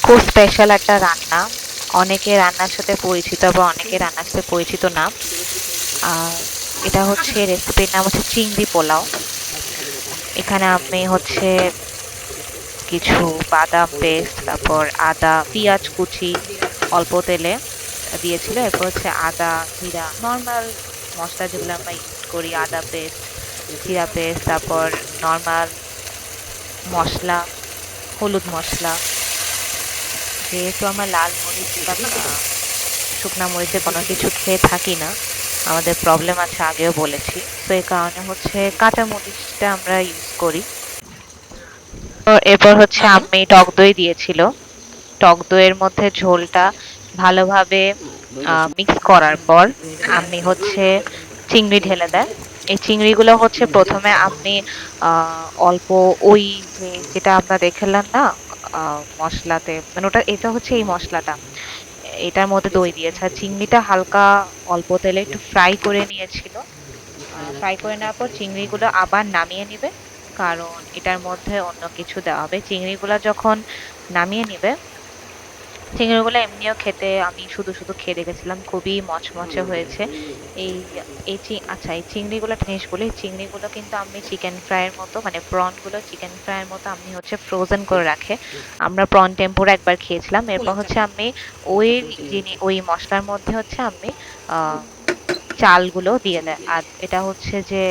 খুব স্পেশাল একটা রান্না। অনেকে রান্নার সাথে পরিচিত, আবার অনেকে রান্নার সাথে পরিচিত না। আর এটা হচ্ছে, রেসিপির নাম হচ্ছে চিংড়ি পোলাও। এখানে আমি হচ্ছে কিছু বাদাম পেস্ট, তারপর আদা, পেঁয়াজ কুচি অল্প তেলে দিয়েছিল। এরপর হচ্ছে আদা, জিরা, নর্মাল মশলা যেগুলো আমরা ইউজ করি, আদা পেস্ট, জিরা পেস্ট, তারপর নর্মাল মশলা, হলুদ মশলা। যেহেতু আমরা লাল মরিচ বা শুকনা মরিচের কোনো কিছু খেয়ে থাকি না, আমাদের প্রবলেম আছে, আগেও বলেছি, তো এই কারণে হচ্ছে কাঁচা মরিচটা আমরা ইউজ করি। তো এরপর হচ্ছে আম্মি টক দই দিয়েছিল। টক দইয়ের মধ্যে ঝোলটা ভালোভাবে মিক্স করার পর আম্মি হচ্ছে চিংড়ি ঢেলে দেয়। এই চিংড়িগুলো হচ্ছে প্রথমে আম্মি অল্প ওই যেটা আমরা দেখলাম না মশলাতে, মানে এটা হচ্ছে এই মশলাটা, এটার মধ্যে দই দিয়েছে আর চিংড়িটা হালকা অল্প তেলে একটু ফ্রাই করে নিয়েছিল। ফ্রাই করে নেওয়ার পর চিংড়িগুলো আবার নামিয়ে নিবে, কারণ এটার মধ্যে অন্য কিছু দেওয়া হবে। চিংড়িগুলো যখন নামিয়ে নিবে, চিংড়িগুলো এমনিও খেতে, আমি শুধু শুধু খেয়ে দেখেছিলাম, খুবই মচমচে হয়েছে। এই আচ্ছা, এই চিংড়িগুলো একটা জিনিস বলি, চিংড়িগুলো কিন্তু আমি চিকেন ফ্রাইয়ের মতো, মানে প্রন গুলো চিকেন ফ্রাইয়ের মতো আমি হচ্ছে ফ্রোজেন করে রাখে। আমরা প্রন টেম্পুরা একবার খেয়েছিলাম। এরপর হচ্ছে আমি ওই ওই মশলার মধ্যে হচ্ছে আমি আহ চালগুলো দিয়ে দেয়। আর এটা হচ্ছে যে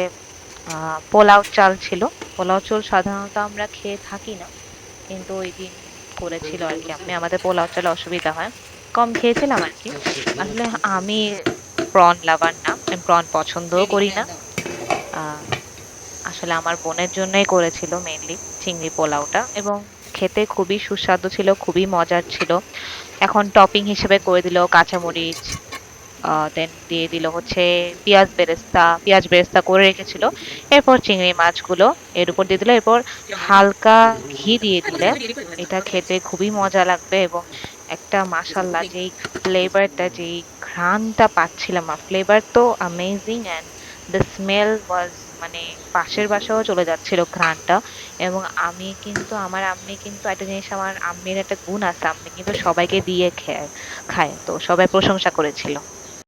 পোলাও চাল ছিল। পোলাও চাল সাধারণত আমরা খেয়ে থাকি না, কিন্তু ওই দিন করেছিল আর কি আমি, আমাদের পোলাও চালে অসুবিধা হয়, কম খেয়েছিলাম আর কি। আসলে আমি প্রন লাভার না, আমি প্রন পছন্দও করি না। আহ আসলে আমার বোনের জন্যই করেছিল মেইনলি চিংড়ি পোলাওটা, এবং খেতে খুবই সুস্বাদু ছিল, খুবই মজার ছিল। এখন টপিং হিসেবে করে দিল কাঁচামরিচ, দেন দিয়ে দিল হচ্ছে পেঁয়াজ বেরেস্তা করে রেখেছিল। এরপর চিংড়ি মাছগুলো এর উপর দিয়ে দিল। এরপর হালকা ঘি দিয়ে দিলে এটা খেতে খুবই মজা লাগবে। এবং একটা মাশাল্লাহ, যেই ফ্লেভারটা, যেই ঘ্রাণটা পাচ্ছিলাম, ফ্লেভার তো অ্যামেজিং, অ্যান্ড দ্য স্মেল ওয়াজ, মানে পাশের বাসাও চলে যাচ্ছিল ঘ্রাণটা। এবং আমার আম্মি কিন্তু একটা জিনিস, আমার আম্মির একটা গুণ আছে, আম্মি কিন্তু সবাইকে দিয়ে খায়, তো সবাই প্রশংসা করেছিল।